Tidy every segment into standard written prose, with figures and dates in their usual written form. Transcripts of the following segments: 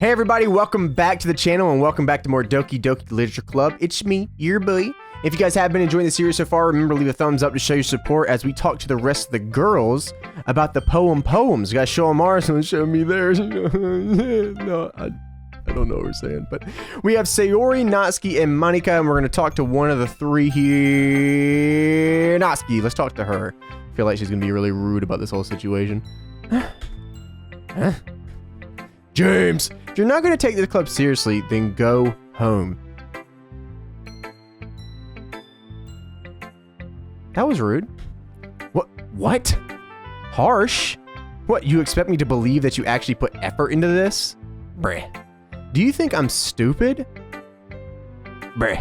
Hey everybody, welcome back to the channel and welcome back to more Doki Doki Literature Club. It's me, your boy. If you guys have been enjoying the series so far, remember to leave a thumbs up to show your support as we talk to the rest of the girls about the poems. You guys show them ours and show me theirs. No, I don't know what we're saying, but we have Sayori, Natsuki, and Monika, and we're going to talk to one of the three here. Natsuki, let's talk to her. I feel like she's going to be really rude about this whole situation. James, if you're not going to take this club seriously, then go home. That was rude. What? Harsh? What, you expect me to believe that you actually put effort into this? Bruh. Do you think I'm stupid? Bruh.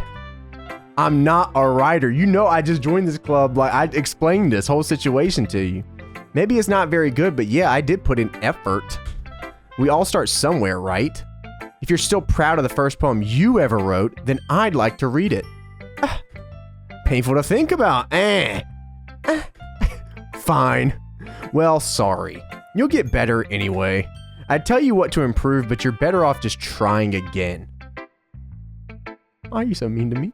I'm not a writer. You know I just joined this club, like I explained this whole situation to you. Maybe it's not very good, but yeah, I did put in effort. We all start somewhere, right? If you're still proud of the first poem you ever wrote, then I'd like to read it. Painful to think about. Fine. Well, sorry. You'll get better anyway. I'd tell you what to improve, but you're better off just trying again. Why are you so mean to me?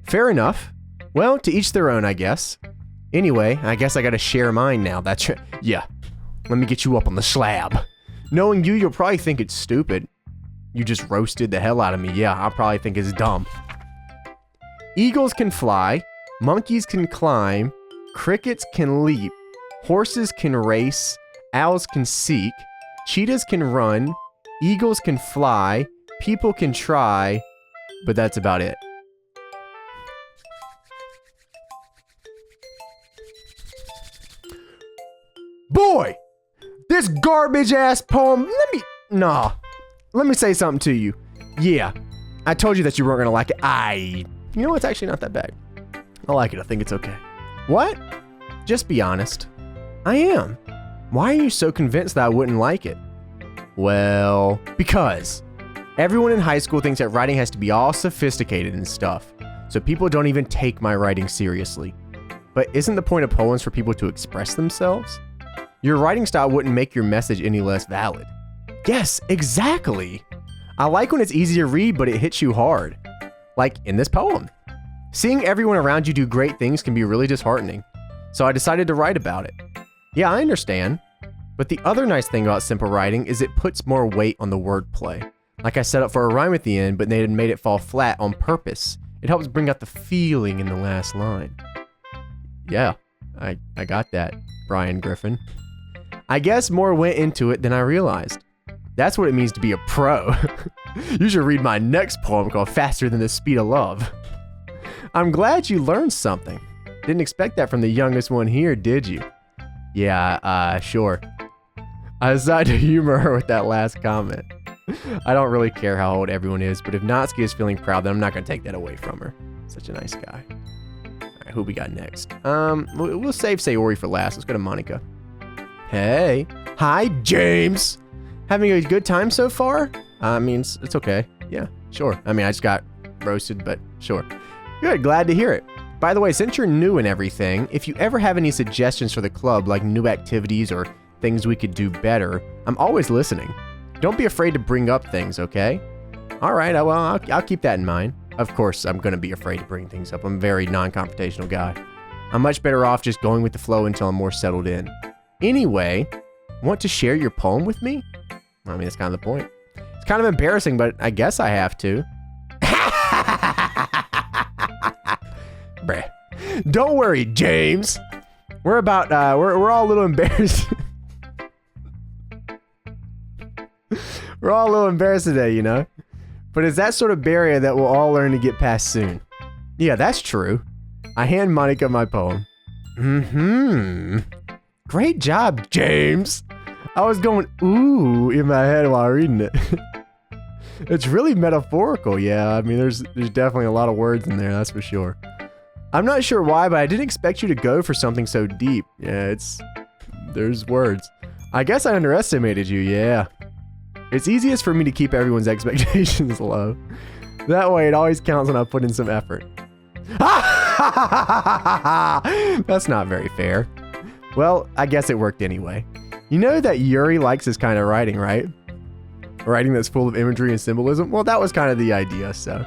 Fair enough. Well, to each their own, I guess. Anyway, I guess I gotta share mine now. That's right. Yeah. Let me get you up on the slab. Knowing you, you'll probably think it's stupid. You just roasted the hell out of me. Yeah, I'll probably think it's dumb. Eagles can fly, monkeys can climb, crickets can leap, horses can race, owls can seek, cheetahs can run, eagles can fly, people can try, but that's about it. Boy! This garbage ass poem, let me say something to you. Yeah, I told you that you weren't gonna like it. You know, it's actually not that bad. I like it, I think it's okay. What? Just be honest. I am. Why are you so convinced that I wouldn't like it? Well, because everyone in high school thinks that writing has to be all sophisticated and stuff, so people don't even take my writing seriously. But isn't the point of poems for people to express themselves? Your writing style wouldn't make your message any less valid. Yes, exactly. I like when it's easy to read, but it hits you hard. Like in this poem. Seeing everyone around you do great things can be really disheartening. So I decided to write about it. Yeah, I understand. But the other nice thing about simple writing is it puts more weight on the wordplay. Like I set up for a rhyme at the end, but they had made it fall flat on purpose. It helps bring out the feeling in the last line. Yeah, I got that, Brian Griffin. I guess more went into it than I realized. That's what it means to be a pro. You should read my next poem called Faster Than the Speed of Love. I'm glad you learned something. Didn't expect that from the youngest one here, did you? Yeah, sure. I decided to humor her with that last comment. I don't really care how old everyone is, but if Natsuki is feeling proud, then I'm not going to take that away from her. Such a nice guy. Alright, who we got next? We'll save Sayori for last. Let's go to Monika. Hey. Hi, James. Having a good time so far? I mean, it's okay. Yeah, sure. I mean, I just got roasted, but sure. Good, glad to hear it. By the way, since you're new and everything, if you ever have any suggestions for the club, like new activities or things we could do better, I'm always listening. Don't be afraid to bring up things, okay? All right, well, I'll keep that in mind. Of course, I'm going to be afraid to bring things up. I'm a very non-confrontational guy. I'm much better off just going with the flow until I'm more settled in. Anyway, want to share your poem with me? I mean, that's kind of the point. It's kind of embarrassing, but I guess I have to. Bruh. Don't worry, James. We're all a little embarrassed. We're all a little embarrassed today, you know? But it's that sort of barrier that we'll all learn to get past soon. Yeah, that's true. I hand Monika my poem. Great job, James. I was going ooh in my head while reading it. It's really metaphorical, yeah. I mean, there's definitely a lot of words in there, that's for sure. I'm not sure why, but I didn't expect you to go for something so deep. Yeah, there's words. I guess I underestimated you, yeah. It's easiest for me to keep everyone's expectations low. That way, it always counts when I put in some effort. That's not very fair. Well, I guess it worked anyway. You know that Yuri likes this kind of writing, right? Writing that's full of imagery and symbolism? Well, that was kind of the idea, so.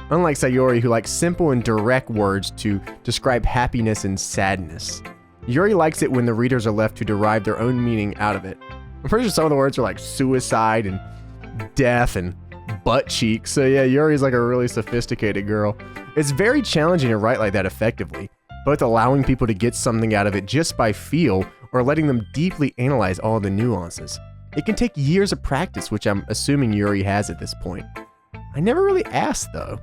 Unlike Sayori, who likes simple and direct words to describe happiness and sadness. Yuri likes it when the readers are left to derive their own meaning out of it. I'm pretty sure some of the words are like suicide and death and butt cheeks. So yeah, Yuri's like a really sophisticated girl. It's very challenging to write like that effectively, both allowing people to get something out of it just by feel or letting them deeply analyze all the nuances. It can take years of practice, which I'm assuming Yuri has at this point. I never really asked though.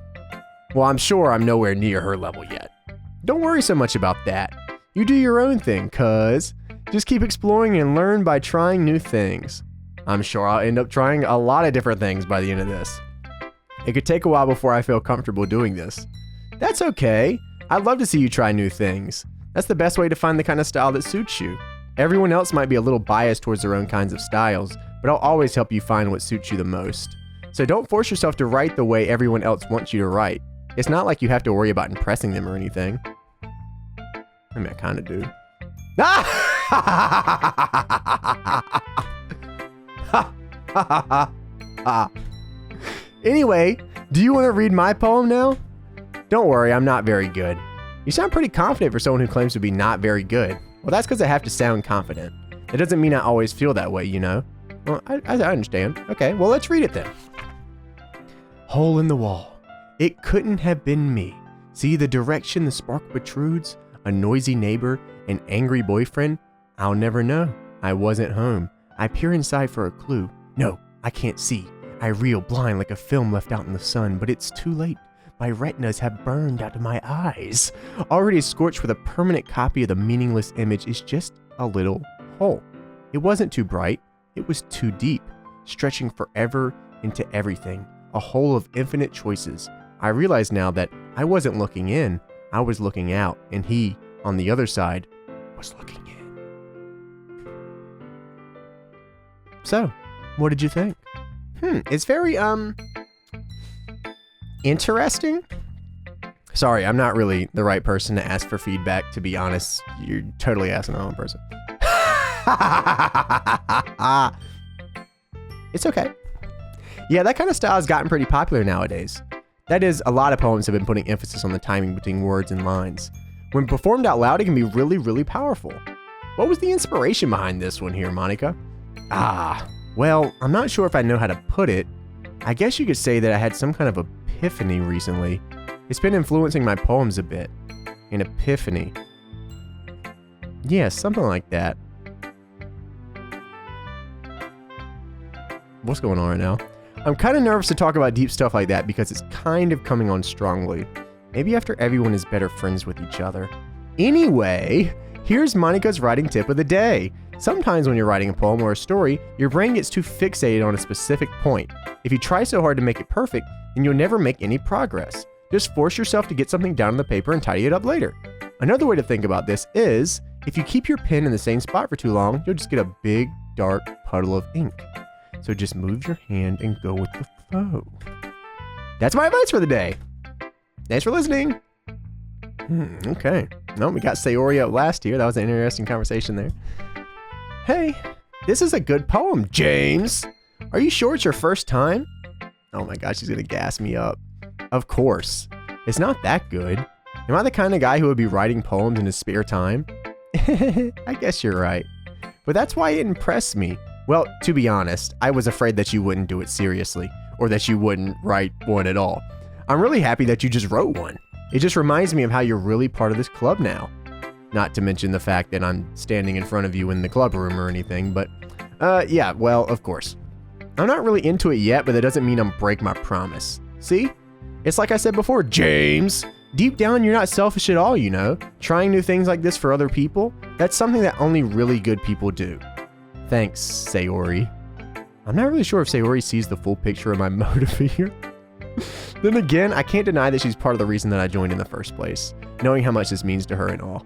Well, I'm sure I'm nowhere near her level yet. Don't worry so much about that. You do your own thing, cuz. Just keep exploring and learn by trying new things. I'm sure I'll end up trying a lot of different things by the end of this. It could take a while before I feel comfortable doing this. That's okay. I'd love to see you try new things. That's the best way to find the kind of style that suits you. Everyone else might be a little biased towards their own kinds of styles, but I'll always help you find what suits you the most. So don't force yourself to write the way everyone else wants you to write. It's not like you have to worry about impressing them or anything. I mean, I kind of do. Anyway, do you want to read my poem now? Don't worry, I'm not very good. You sound pretty confident for someone who claims to be not very good. Well, that's because I have to sound confident. It doesn't mean I always feel that way, you know? Well, I understand. Okay, well, let's read it then. Hole in the wall. It couldn't have been me. See the direction the spark protrudes? A noisy neighbor, an angry boyfriend? I'll never know. I wasn't home. I peer inside for a clue. No, I can't see. I reel blind like a film left out in the sun, but it's too late. My retinas have burned out of my eyes. Already scorched with a permanent copy of the meaningless image is just a little hole. It wasn't too bright. It was too deep, stretching forever into everything. A hole of infinite choices. I realize now that I wasn't looking in, I was looking out, and he, on the other side, was looking in. So, what did you think? It's very, interesting. Sorry, I'm not really the right person to ask for feedback, to be honest. You're totally asking the wrong person. It's okay. Yeah, that kind of style has gotten pretty popular nowadays. That is, a lot of poems have been putting emphasis on the timing between words and lines. When performed out loud, it can be really, really powerful. What was the inspiration behind this one here, Monica? Well, I'm not sure if I know how to put it. I guess you could say that I had some kind of epiphany recently. It's been influencing my poems a bit. An epiphany. Yeah, something like that. What's going on right now? I'm kind of nervous to talk about deep stuff like that because it's kind of coming on strongly. Maybe after everyone is better friends with each other. Anyway, here's Monica's writing tip of the day. Sometimes when you're writing a poem or a story, your brain gets too fixated on a specific point. If you try so hard to make it perfect, then you'll never make any progress. Just force yourself to get something down on the paper and tidy it up later. Another way to think about this is, if you keep your pen in the same spot for too long, you'll just get a big, dark puddle of ink. So just move your hand and go with the flow. That's my advice for the day. Thanks for listening. Okay. No, we got Sayori up last here. That was an interesting conversation there. Hey, this is a good poem, James. Are you sure it's your first time? Oh my gosh, she's gonna gas me up. Of course. It's not that good. Am I the kind of guy who would be writing poems in his spare time? I guess you're right. But that's why it impressed me. Well, to be honest, I was afraid that you wouldn't do it seriously, or that you wouldn't write one at all. I'm really happy that you just wrote one. It just reminds me of how you're really part of this club now. Not to mention the fact that I'm standing in front of you in the club room or anything, but yeah, well, of course. I'm not really into it yet, but that doesn't mean I'm break my promise. See? It's like I said before, James. Deep down, you're not selfish at all, you know? Trying new things like this for other people, that's something that only really good people do. Thanks, Sayori. I'm not really sure if Sayori sees the full picture of my motive here. Then again, I can't deny that she's part of the reason that I joined in the first place, knowing how much this means to her and all.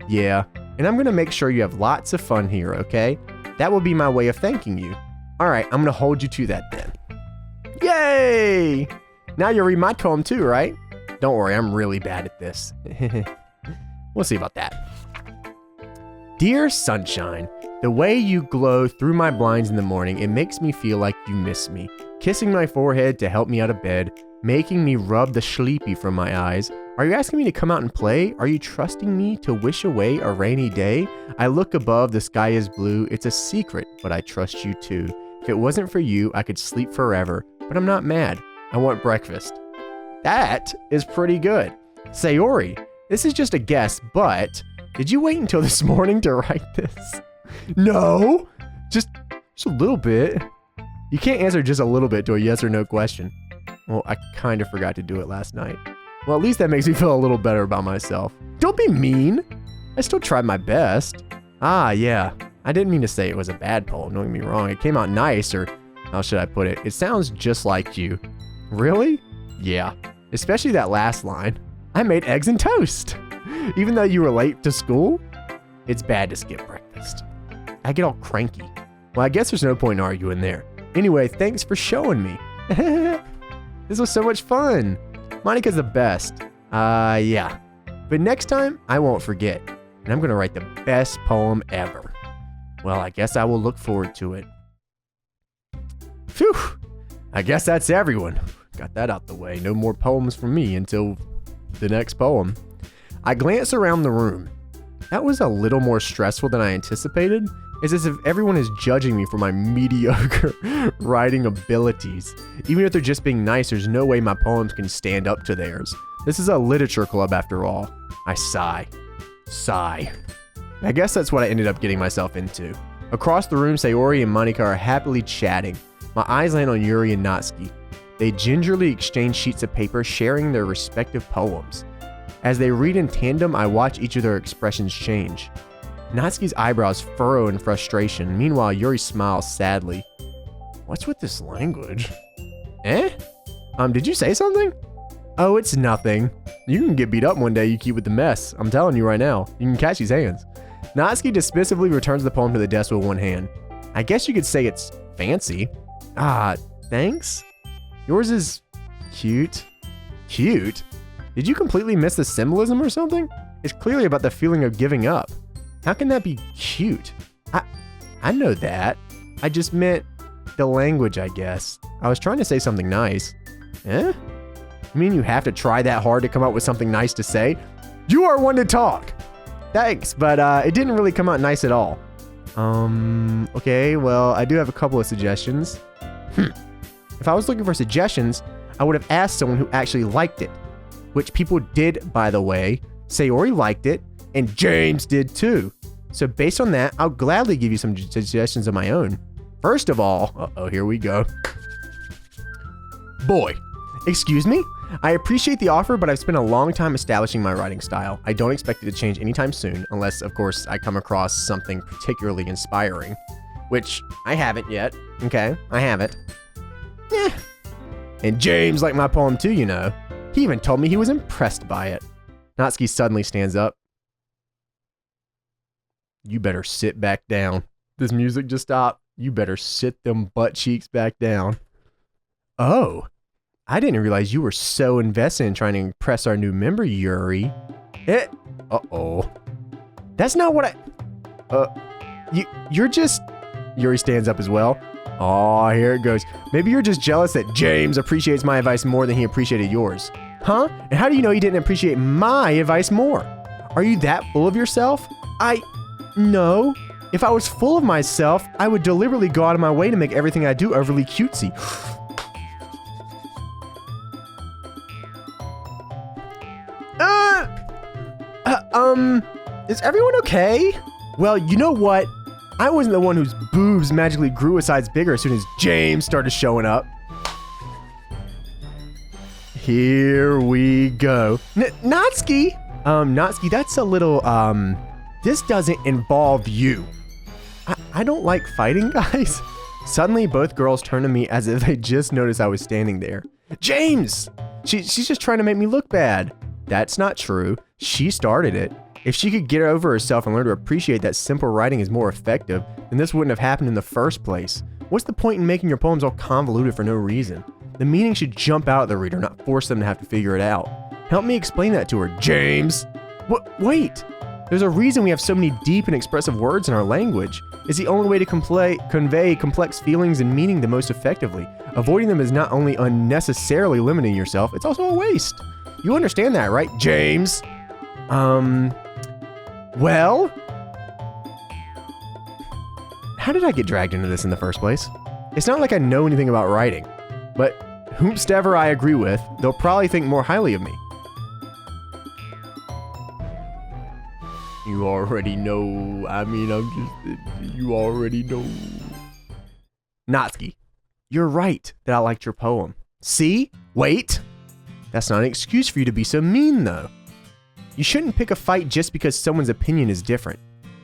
Yeah, and I'm gonna make sure you have lots of fun here, okay? That will be my way of thanking you. Alright, I'm gonna hold you to that then. Yay! Now you'll read my poem too, right? Don't worry, I'm really bad at this. We'll see about that. Dear Sunshine, The way you glow through my blinds in the morning, it makes me feel like you miss me. Kissing my forehead to help me out of bed, making me rub the sleepy from my eyes. Are you asking me to come out and play? Are you trusting me to wish away a rainy day? I look above, the sky is blue. It's a secret, but I trust you too. If it wasn't for you, I could sleep forever, but I'm not mad. I want breakfast. That is pretty good. Sayori, this is just a guess, but did you wait until this morning to write this? No, just a little bit. You can't answer just a little bit to a yes or no question. Well, I kind of forgot to do it last night. Well, at least that makes me feel a little better about myself. Don't be mean. I still tried my best. Ah, yeah. I didn't mean to say it was a bad poem, don't get me wrong. It came out nice, or how should I put it? It sounds just like you. Really? Yeah. Especially that last line. I made eggs and toast. Even though you were late to school, it's bad to skip breakfast. I get all cranky. Well, I guess there's no point in arguing there. Anyway, thanks for showing me. This was so much fun. Monica's the best. Yeah. But next time, I won't forget. And I'm going to write the best poem ever. Well, I guess I will look forward to it. Phew. I guess that's everyone. Got that out the way. No more poems from me until the next poem. I glance around the room. That was a little more stressful than I anticipated. It's as if everyone is judging me for my mediocre writing abilities. Even if they're just being nice, there's no way my poems can stand up to theirs. This is a literature club after all. I sigh. Sigh. I guess that's what I ended up getting myself into. Across the room, Sayori and Monika are happily chatting. My eyes land on Yuri and Natsuki. They gingerly exchange sheets of paper, sharing their respective poems. As they read in tandem, I watch each of their expressions change. Natsuki's eyebrows furrow in frustration. Meanwhile, Yuri smiles sadly. What's with this language? Eh? Did you say something? Oh, it's nothing. You can get beat up one day you keep with the mess. I'm telling you right now. You can catch these hands. Natsuki dismissively returns the poem to the desk with one hand. I guess you could say it's fancy. Ah, thanks? Yours is cute. Cute? Did you completely miss the symbolism or something? It's clearly about the feeling of giving up. How can that be cute? I know that. I just meant the language, I guess. I was trying to say something nice. Eh? You mean you have to try that hard to come up with something nice to say? You are one to talk! Thanks, but it didn't really come out nice at all. Okay, well, I do have a couple of suggestions. If I was looking for suggestions, I would have asked someone who actually liked it. Which people did, by the way. Sayori liked it, and James did too. So based on that, I'll gladly give you some suggestions of my own. First of all, here we go. Boy, excuse me? I appreciate the offer, but I've spent a long time establishing my writing style. I don't expect it to change anytime soon, unless, of course, I come across something particularly inspiring. Which, I haven't yet. Okay, I haven't. Eh. And James liked my poem too, you know. He even told me he was impressed by it. Natsuki suddenly stands up. You better sit back down. This music just stopped. You better sit them butt cheeks back down. Oh, I didn't realize you were so invested in trying to impress our new member, Yuri. Uh-oh. That's not what you're just... Yuri stands up as well. Oh, here it goes. Maybe you're just jealous that James appreciates my advice more than he appreciated yours. Huh? And how do you know he didn't appreciate my advice more? Are you that full of yourself? No. If I was full of myself, I would deliberately go out of my way to make everything I do overly cutesy. Is everyone okay? Well, you know what? I wasn't the one whose boobs magically grew a size bigger as soon as James started showing up. Here we go. Natsuki! Natsuki, that's a little, this doesn't involve you. I don't like fighting, guys. Suddenly, both girls turn to me as if they just noticed I was standing there. James! She's just trying to make me look bad. That's not true. She started it. If she could get over herself and learn to appreciate that simple writing is more effective, then this wouldn't have happened in the first place. What's the point in making your poems all convoluted for no reason? The meaning should jump out at the reader, not force them to have to figure it out. Help me explain that to her, James. Wait! There's a reason we have so many deep and expressive words in our language. is the only way to convey complex feelings and meaning the most effectively. Avoiding them is not only unnecessarily limiting yourself, it's also a waste. You understand that, right, James? Well, how did I get dragged into this in the first place? It's not like I know anything about writing, but whomstever I agree with, they'll probably think more highly of me. You already know. I mean, you already know. Natsuki, you're right that I liked your poem. See? Wait. That's not an excuse for you to be so mean, though. You shouldn't pick a fight just because someone's opinion is different.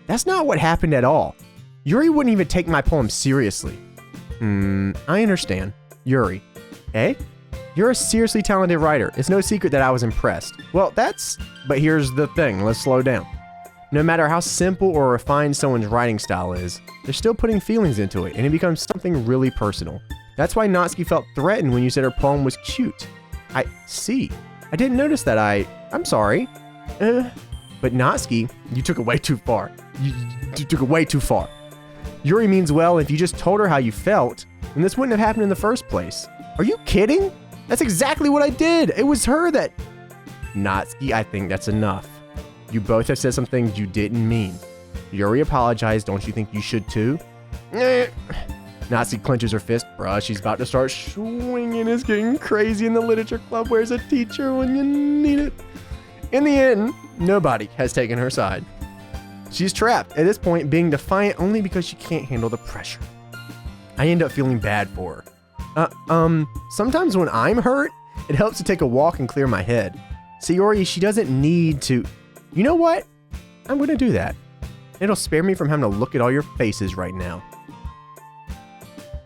That's not what happened at all. Yuri wouldn't even take my poem seriously. I understand. Yuri. Eh? You're a seriously talented writer. It's no secret that I was impressed. Well, but here's the thing. Let's slow down. No matter how simple or refined someone's writing style is, they're still putting feelings into it, and it becomes something really personal. That's why Natsuki felt threatened when you said her poem was cute. I see. I didn't notice that. I'm sorry. But Natsuki, you took it way too far. You took it way too far. Yuri means well. If you just told her how you felt, then this wouldn't have happened in the first place. Are you kidding? That's exactly what I did. It was her that... Natsuki, I think that's enough. You both have said some things you didn't mean. Yuri apologized. Don't you think you should too? Natsuki clenches her fist. Bruh, she's about to start swinging. It's getting crazy in the literature club. Where's a teacher when you need it? In the end, nobody has taken her side. She's trapped at this point, being defiant only because she can't handle the pressure. I end up feeling bad for her. Sometimes when I'm hurt, it helps to take a walk and clear my head. Sayori, she doesn't need to... You know what? I'm gonna do that. It'll spare me from having to look at all your faces right now.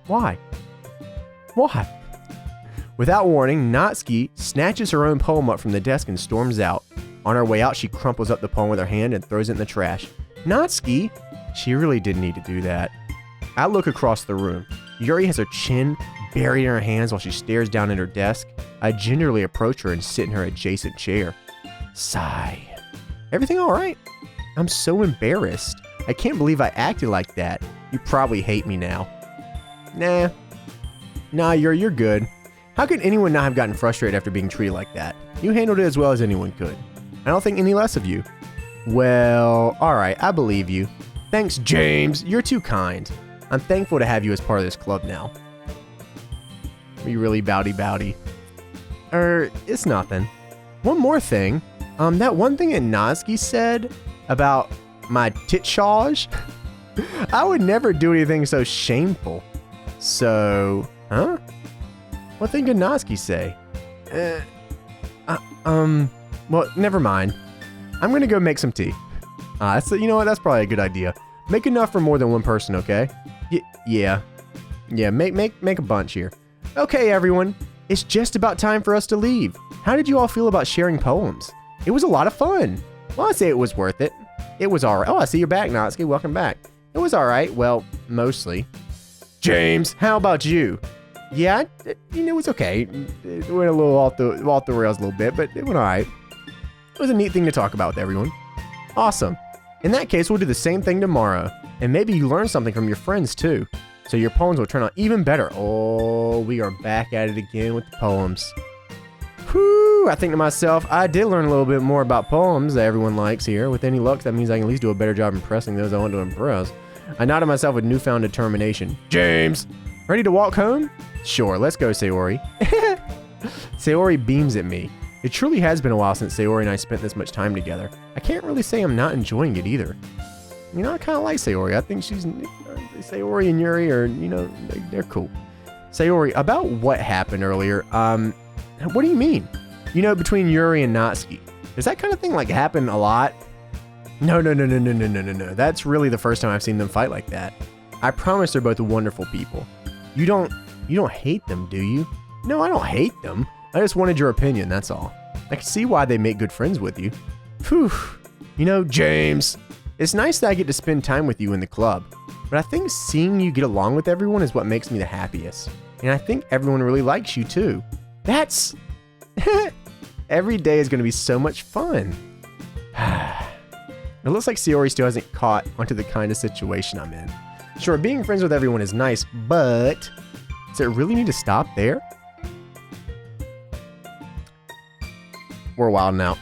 Why? Why? Without warning, Natsuki snatches her own poem up from the desk and storms out. On her way out, she crumples up the poem with her hand and throws it in the trash. Natsuki? She really didn't need to do that. I look across the room. Yuri has her chin buried in her hands while she stares down at her desk. I gingerly approach her and sit in her adjacent chair. Sigh. Everything all right? I'm so embarrassed. I can't believe I acted like that. You probably hate me now. Nah, you're good. How could anyone not have gotten frustrated after being treated like that? You handled it as well as anyone could. I don't think any less of you. Well, alright, I believe you. Thanks, James. You're too kind. I'm thankful to have you as part of this club now. You really bowdy. It's nothing. One more thing. That one thing that Natsuki said about my titchage, I would never do anything so shameful. So, huh? What thing did Natsuki say? Well, never mind. I'm gonna go make some tea. You know what? That's probably a good idea. Make enough for more than one person, okay? Yeah. Make a bunch here. Okay, everyone. It's just about time for us to leave. How did you all feel about sharing poems? It was a lot of fun. Well, I'd say it was worth it. It was alright. Oh, I see you're back, Natsuki. Welcome back. It was alright. Well, mostly. James, how about you? Yeah, it was okay. It went a little off the rails a little bit, but it went alright. It was a neat thing to talk about with everyone. Awesome. In that case, we'll do the same thing tomorrow. And maybe you learn something from your friends too. So your poems will turn out even better. Oh, we are back at it again with the poems. Whew, I think to myself, I did learn a little bit more about poems that everyone likes here. With any luck, that means I can at least do a better job impressing those I want to impress. I nodded myself with newfound determination. James, ready to walk home? Sure, let's go, Sayori. Sayori beams at me. It truly has been a while since Sayori and I spent this much time together. I can't really say I'm not enjoying it either. You know, I kind of like Sayori. I think Sayori and Yuri are, they're cool. Sayori, about what happened earlier, what do you mean? Between Yuri and Natsuki. Does that kind of thing happen a lot? No. That's really the first time I've seen them fight like that. I promise they're both wonderful people. You don't hate them, do you? No, I don't hate them. I just wanted your opinion, that's all. I can see why they make good friends with you. Phew. James, it's nice that I get to spend time with you in the club, but I think seeing you get along with everyone is what makes me the happiest. And I think everyone really likes you too. That's... Every day is going to be so much fun. It looks like Sayori still hasn't caught onto the kind of situation I'm in. Sure, being friends with everyone is nice, but does it really need to stop there? We're wild out.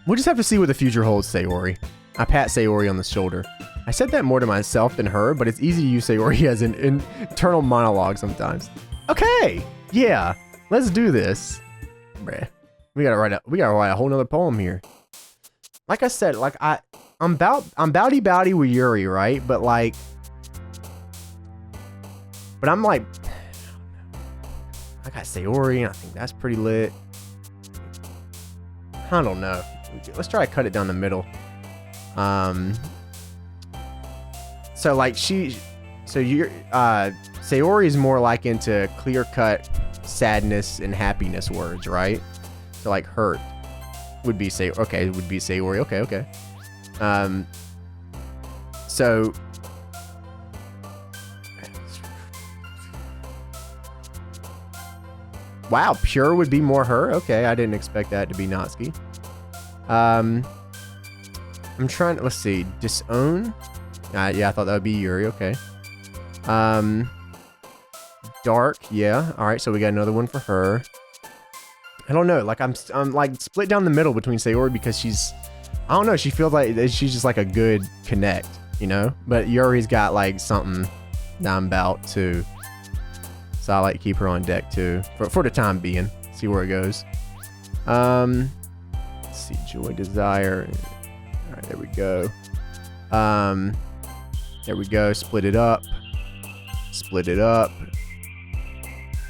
We'll just have to see what the future holds, Sayori. I pat Sayori on the shoulder. I said that more to myself than her, but it's easy to use Sayori as an internal monologue sometimes. Okay, yeah, let's do this. Bruh. We gotta write a whole nother poem here. Like I said, like I'm bowdy with Yuri, right? But like, I'm like, I got Sayori, and I think that's pretty lit. I don't know. Let's try to cut it down the middle. So like Sayori is more like into clear-cut sadness and happiness words, right? So like hurt would be Sayori. Okay. So wow, pure would be more her. Okay, I didn't expect that to be Natsuki. I'm trying to, let's see, disown. Yeah, I thought that would be Yuri. Okay. Dark. Yeah. All right. So we got another one for her. I don't know. Like I'm like split down the middle between Sayori because I don't know. She feels like she's just like a good connect, you know. But Yuri's got like something that I'm about too. So I like to keep her on deck too for the time being. See where it goes. Let's see, joy, desire. All right, there we go. There we go. Split it up.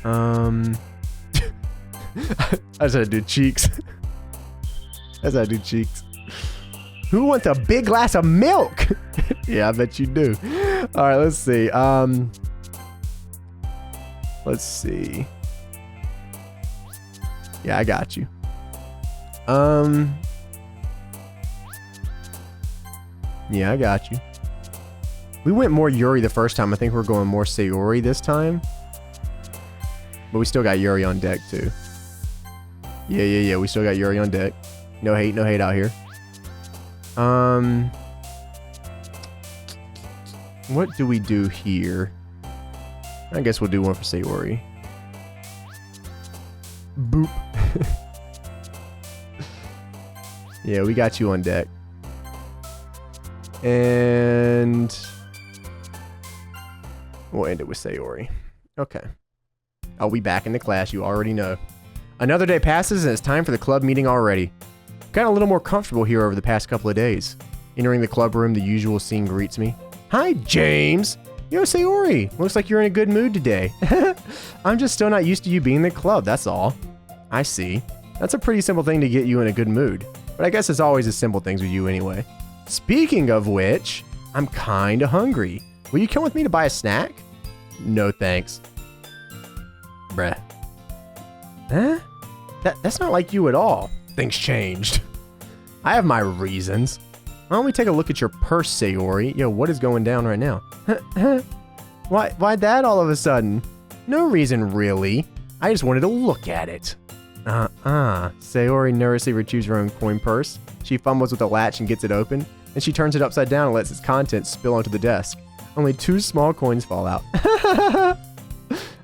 I just had to do cheeks. Who wants a big glass of milk? Yeah, I bet you do. All right, let's see. Let's see. Yeah, I got you. Yeah, I got you. We went more Yuri the first time. I think we're going more Sayori this time. But we still got Yuri on deck too. Yeah. We still got Yuri on deck. No hate out here. What do we do here? I guess we'll do one for Sayori. Boop. Yeah, we got you on deck. And we'll end it with Sayori. Okay. I'll be back in the class, you already know. Another day passes and it's time for the club meeting already. Got a little more comfortable here over the past couple of days. Entering the club room, the usual scene greets me. Hi, James! Yo, Sayori! Looks like you're in a good mood today. I'm just still not used to you being in the club, that's all. I see. That's a pretty simple thing to get you in a good mood. But I guess it's always the simple things with you anyway. Speaking of which, I'm kinda hungry. Will you come with me to buy a snack? No thanks. Bruh. Huh? That's not like you at all. Things changed. I have my reasons. Why don't we take a look at your purse, Sayori? Yo, what is going down right now? Why that all of a sudden? No reason, really. I just wanted to look at it. Sayori nervously retrieves her own coin purse. She fumbles with the latch and gets it open. Then she turns it upside down and lets its contents spill onto the desk. Only 2 small coins fall out.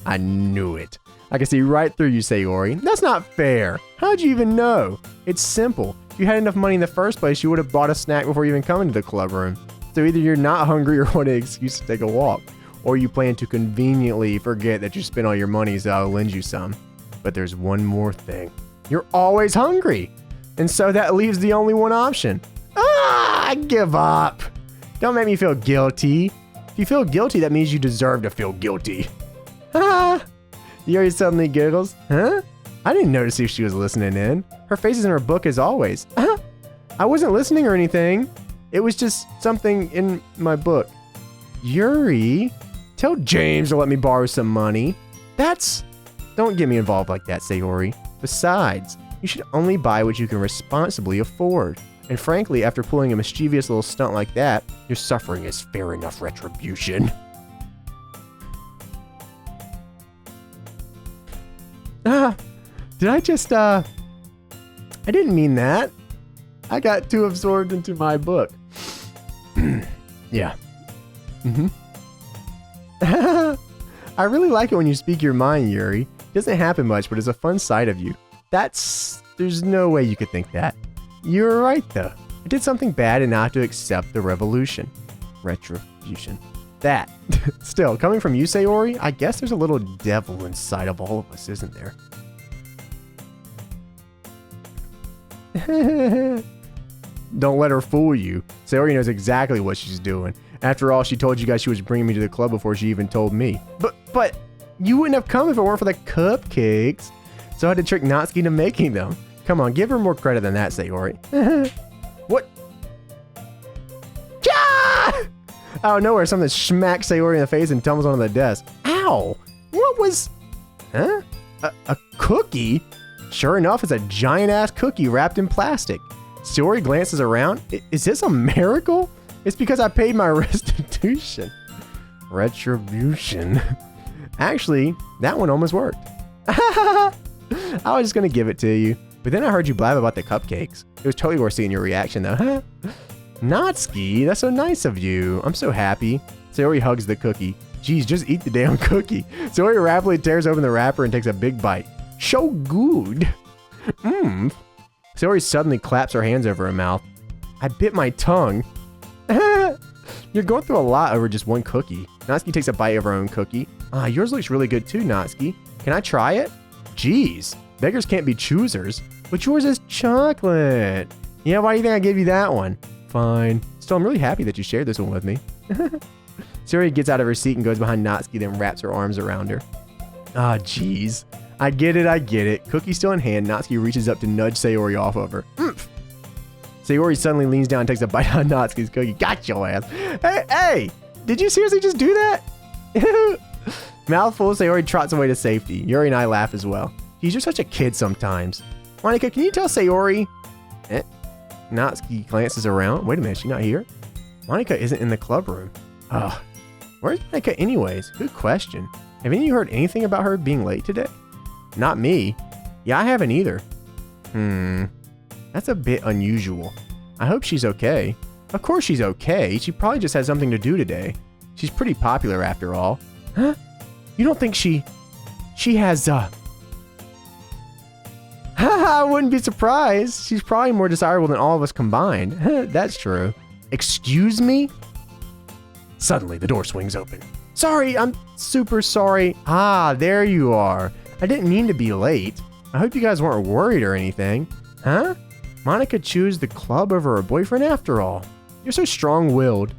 I knew it. I can see right through you, Sayori. That's not fair. How'd you even know? It's simple. If you had enough money in the first place, you would have bought a snack before you even come into the club room. So either you're not hungry or want an excuse to take a walk, or you plan to conveniently forget that you spent all your money so I'll lend you some. But there's one more thing. You're always hungry. And so that leaves the only one option. I give up. Don't make me feel guilty. If you feel guilty, that means you deserve to feel guilty. Yuri suddenly giggles. Huh? I didn't notice if she was listening in. Her face is in her book as always. I wasn't listening or anything. It was just something in my book. Yuri, tell James to let me borrow some money. Don't get me involved like that, Sayori. Besides, you should only buy what you can responsibly afford. And frankly, after pulling a mischievous little stunt like that, your suffering is fair enough retribution. Did I just, I didn't mean that. I got too absorbed into my book. Yeah. I really like it when you speak your mind, Yuri. It doesn't happen much, but it's a fun side of you. There's no way you could think that. You're right, though. I did something bad and now I have to accept the revolution. Retribution. That. Still, coming from you, Sayori, I guess there's a little devil inside of all of us, isn't there? Don't let her fool you. Sayori knows exactly what she's doing. After all, she told you guys she was bringing me to the club before she even told me. But you wouldn't have come if it weren't for the cupcakes. So I had to trick Natsuki into making them. Come on, give her more credit than that, Sayori. What? Ah! Out of nowhere, something smacks Sayori in the face and tumbles onto the desk. Ow! What was... Huh? A cookie? Sure enough, it's a giant-ass cookie wrapped in plastic. Sayori glances around. Is this a miracle? It's because I paid my restitution. Retribution. Actually, that one almost worked. I was just going to give it to you. But then I heard you blab about the cupcakes. It was totally worth seeing your reaction, though. Natsuki, that's so nice of you. I'm so happy. Sayori hugs the cookie. Geez, just eat the damn cookie. Sayori rapidly tears open the wrapper and takes a big bite. So good. Mmm. Sayori suddenly claps her hands over her mouth. I bit my tongue. You're going through a lot over just one cookie. Natsuki takes a bite of her own cookie. Yours looks really good too, Natsuki. Can I try it? Jeez, beggars can't be choosers. But yours is chocolate. Yeah, why do you think I gave you that one? Fine. Still, I'm really happy that you shared this one with me. Sayori gets out of her seat and goes behind Natsuki, then wraps her arms around her. Jeez. I get it. Cookie still in hand, Natsuki reaches up to nudge Sayori off of her. Sayori suddenly leans down and takes a bite out of Natsuki's cookie. Got your ass. Hey! Did you seriously just do that? Mouthful, Sayori trots away to safety. Yuri and I laugh as well. Geez, you're such a kid sometimes. Monica, can you tell Sayori? Natsuki glances around. Wait a minute, she's not here? Monica isn't in the club room. Where's Monica anyways? Good question. Have any of you heard anything about her being late today? Not me. Yeah, I haven't either. That's a bit unusual. I hope she's okay. Of course she's okay. She probably just had something to do today. She's pretty popular after all. Huh? You don't think she has, I wouldn't be surprised. She's probably more desirable than all of us combined. That's true. Excuse me? Suddenly, the door swings open. Sorry, I'm super sorry. There you are. I didn't mean to be late. I hope you guys weren't worried or anything. Huh? Monica chose the club over her boyfriend after all. You're so strong-willed.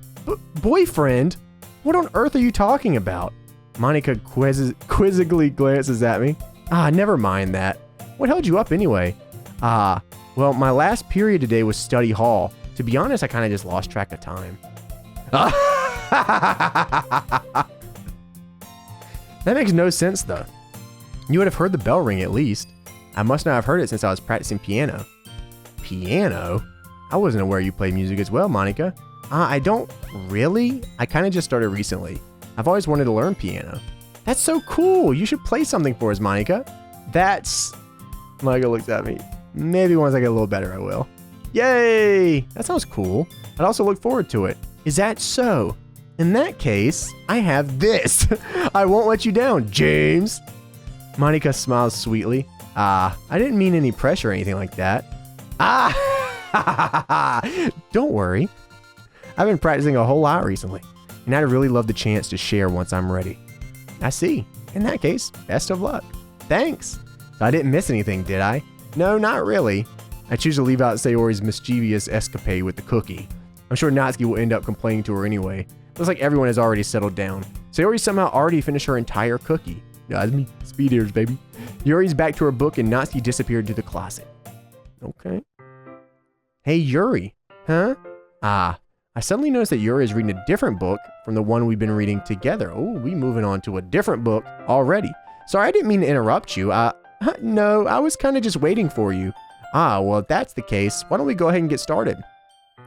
Boyfriend? What on earth are you talking about? Monica quizzically glances at me. Never mind that. What held you up anyway? Well, my last period today was study hall. To be honest, I kind of just lost track of time. That makes no sense, though. You would have heard the bell ring at least. I must not have heard it since I was practicing piano. Piano? I wasn't aware you played music as well, Monica. I don't really. I kind of just started recently. I've always wanted to learn piano. That's so cool. You should play something for us, Monica. Monica looks at me. Maybe once I get a little better, I will. Yay! That sounds cool. I'd also look forward to it. Is that so? In that case, I have this. I won't let you down, James. Monica smiles sweetly. I didn't mean any pressure or anything like that. Don't worry. I've been practicing a whole lot recently, and I'd really love the chance to share once I'm ready. I see. In that case, best of luck. Thanks. So I didn't miss anything, did I? No, not really. I choose to leave out Sayori's mischievous escapade with the cookie. I'm sure Natsuki will end up complaining to her anyway. Looks like everyone has already settled down. Sayori somehow already finished her entire cookie. That's me. Speed ears, baby. Yuri's back to her book and Natsuki disappeared to the closet. Okay. Hey, Yuri. Huh? I suddenly noticed that Yuri is reading a different book from the one we've been reading together. Oh, we moving on to a different book already. Sorry, I didn't mean to interrupt you. No, I was kind of just waiting for you. Well, if that's the case, why don't we go ahead and get started?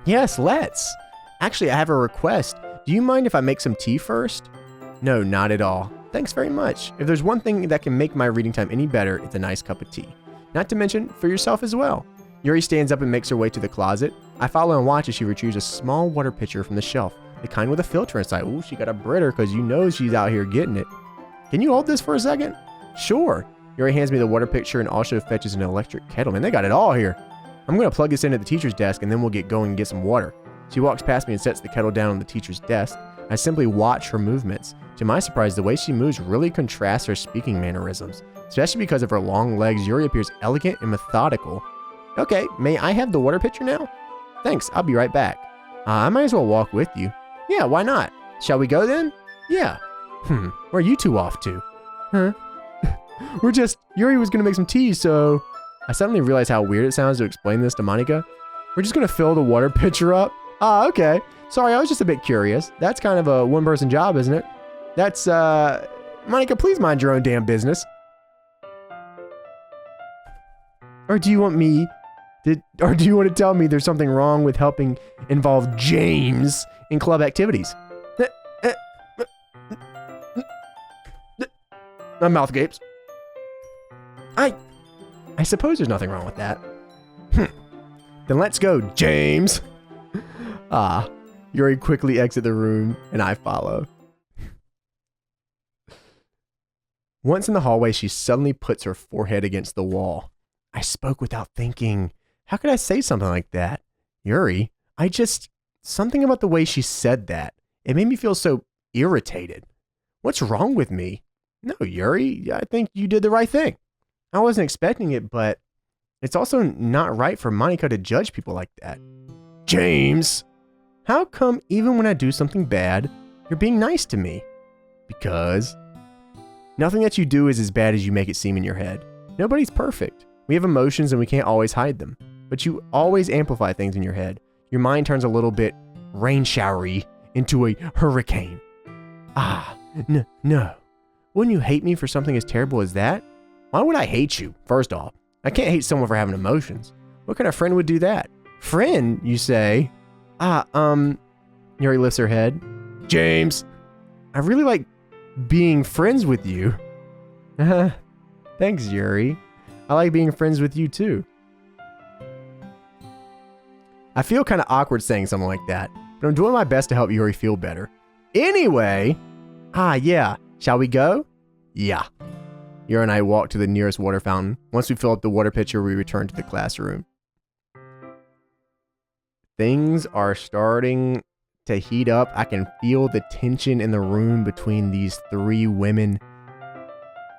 Yes, let's. Actually, I have a request. Do you mind if I make some tea first? No, not at all. Thanks very much. If there's one thing that can make my reading time any better, it's a nice cup of tea. Not to mention for yourself as well. Yuri stands up and makes her way to the closet. I follow and watch as she retrieves a small water pitcher from the shelf, The kind with a filter inside. Ooh, she got a Britter because you know she's out here getting it. Can you hold this for a second? Sure. Yuri hands me the water pitcher and also fetches an electric kettle. Man, they got it all here. I'm going to plug this in at the teacher's desk and then we'll get going and get some water. She walks past me and sets the kettle down on the teacher's desk. I simply watch her movements. To my surprise, the way she moves really contrasts her speaking mannerisms. Especially because of her long legs, Yuri appears elegant and methodical. Okay, may I have the water pitcher now? Thanks, I'll be right back. I might as well walk with you. Yeah, why not? Shall we go then? Yeah. Where are you two off to? Huh? Yuri was gonna make some tea, so... I suddenly realized how weird it sounds to explain this to Monika. We're just gonna fill the water pitcher up? Ah, okay. Sorry, I was just a bit curious. That's kind of a one-person job, isn't it? That's, Monika, please mind your own damn business. Or do you want to tell me there's something wrong with helping involve James in club activities? My mouth gapes. I suppose there's nothing wrong with that. Then let's go, James. Yuri quickly exits the room, and I follow. Once in the hallway, she suddenly puts her forehead against the wall. I spoke without thinking. How could I say something like that? Yuri, something about the way she said that. It made me feel so irritated. What's wrong with me? No, Yuri, I think you did the right thing. I wasn't expecting it, but it's also not right for Monika to judge people like that. James, how come even when I do something bad, you're being nice to me? Because nothing that you do is as bad as you make it seem in your head. Nobody's perfect. We have emotions and we can't always hide them. But you always amplify things in your head. Your mind turns a little bit rain showery into a hurricane. No. Wouldn't you hate me for something as terrible as that? Why would I hate you? First off, I can't hate someone for having emotions. What kind of friend would do that? Friend, you say? Yuri lifts her head. James, I really like being friends with you. Thanks, Yuri. I like being friends with you too. I feel kind of awkward saying something like that, but I'm doing my best to help Yuri feel better. Anyway, yeah. Shall we go? Yeah. Yuri and I walk to the nearest water fountain. Once we fill up the water pitcher, we return to the classroom. Things are starting to heat up. I can feel the tension in the room between these three women.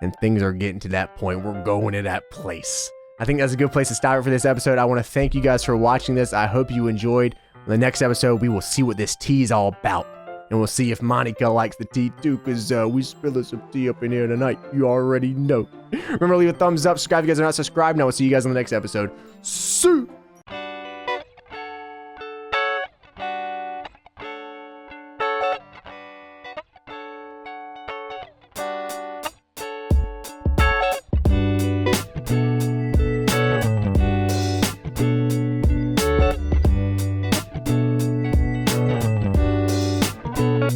And things are getting to that point. We're going to that place. I think that's a good place to stop it for this episode. I want to thank you guys for watching this. I hope you enjoyed. In the next episode, we will see what this tea is all about. And we'll see if Monika likes the tea too, because we spilling some tea up in here tonight. You already know. Remember to leave a thumbs up, subscribe if you guys are not subscribed, and I will see you guys in the next episode. See